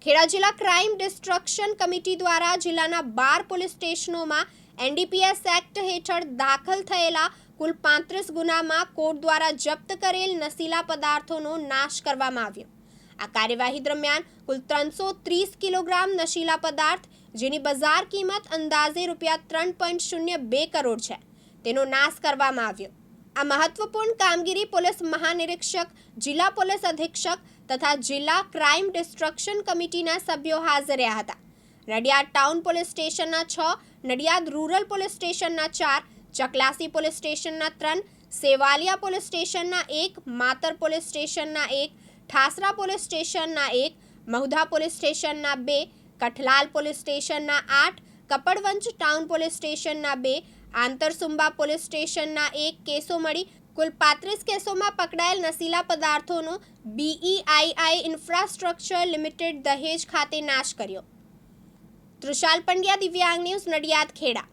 ખેડા જિલ્લા crime destruction committee દ્વારા જિલ્લાના 12 પોલીસ સ્ટેશનોમાં એનડીપીએસ એક્ટ હેઠળ દાખલ થયેલા કુલ 35 ગુનામાં કોર્ટ દ્વારા જપ્ત કરેલ નશીલા પદાર્થોનો નાશ કરવામાં આવ્યો। આ કાર્યવાહી દરમિયાન કુલ 330 કિલોગ્રામ નશીલા પદાર્થ જેની બજાર કિંમત અંદાજે ₹3.02 કરોડ છે તેનો નાશ કરવામાં આવ્યો। આ મહત્વપૂર્ણ કામગીરી પોલીસ મહાનિરીક્ષક, જિલ્લા પોલીસ અધિક્ષક તથા જિલ્લા ક્રાઇમ ડિસ્ટ્રક્શન કમિટીના સભ્યો હાજર રહ્યા હતા। નડિયાદ ટાઉન પોલીસ સ્ટેશનના 6, નડિયાદ રૂરલ પોલીસ સ્ટેશનના 4, ચકલાસી પોલીસ સ્ટેશનના 3, સેવાલિયા પોલીસ સ્ટેશનના 1, માતર પોલીસ સ્ટેશનના 1, ઠાસરા પોલીસ સ્ટેશનના 1, મહુધા પોલીસ સ્ટેશનના 2, કઠલાલ પોલીસ સ્ટેશનના 8, કપડવંજ ટાઉન પોલીસ સ્ટેશનના 2, આંતરસુંબા પોલીસ સ્ટેશનના 1 કેસો મળી કુલ 35 કેસોમાં પકડાયેલ નશીલા પદાર્થોનો BEII ઇન્ફ્રાસ્ટ્રક્ચર લિમિટેડ દહેજ ખાતે નાશ કર્યો। તૃષાલ પંડ્યા, દિવ્યાંગ ન્યૂઝ, નડિયાદ, ખેડા।